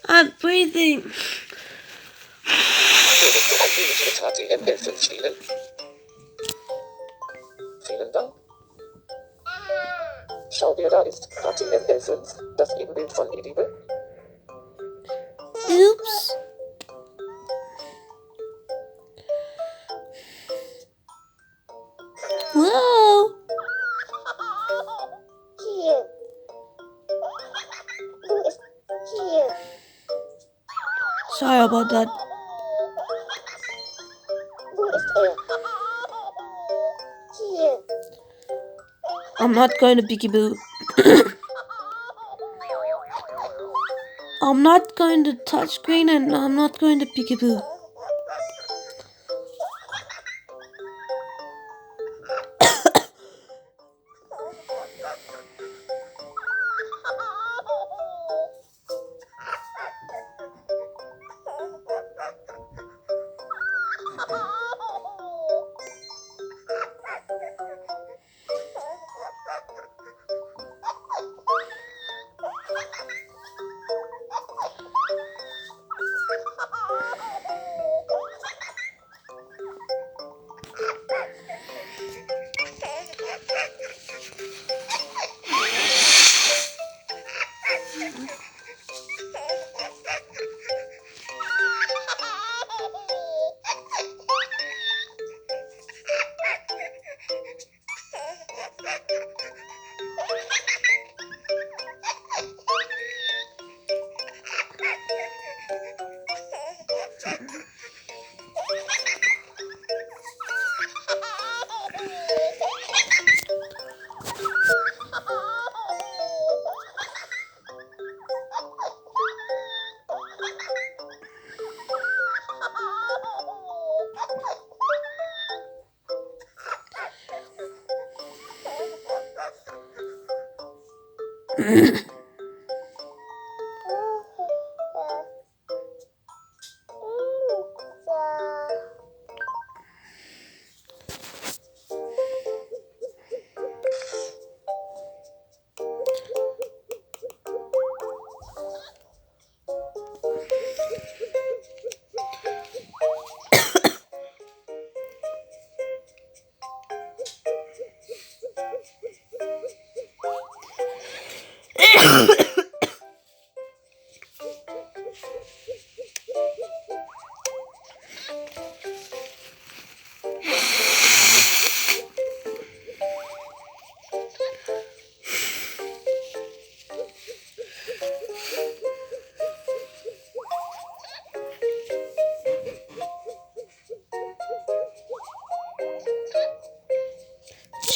I'm breathing. Würdest du ein wenig mit HTML5 spielen? Vielen Dank. Schau, wer da ist. HTML5, das Ebenbild von Edibe. Oops. Whoa. Hier. Wo ist hier? Sorry about that. Wo ist er? Hier. I'm not going to peekaboo. I'm not going to touch screen and I'm not going to peekaboo.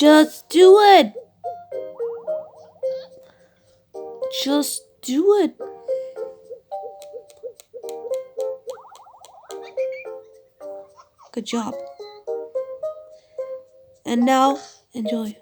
Just do it. Just do it. Good job. And now, enjoy.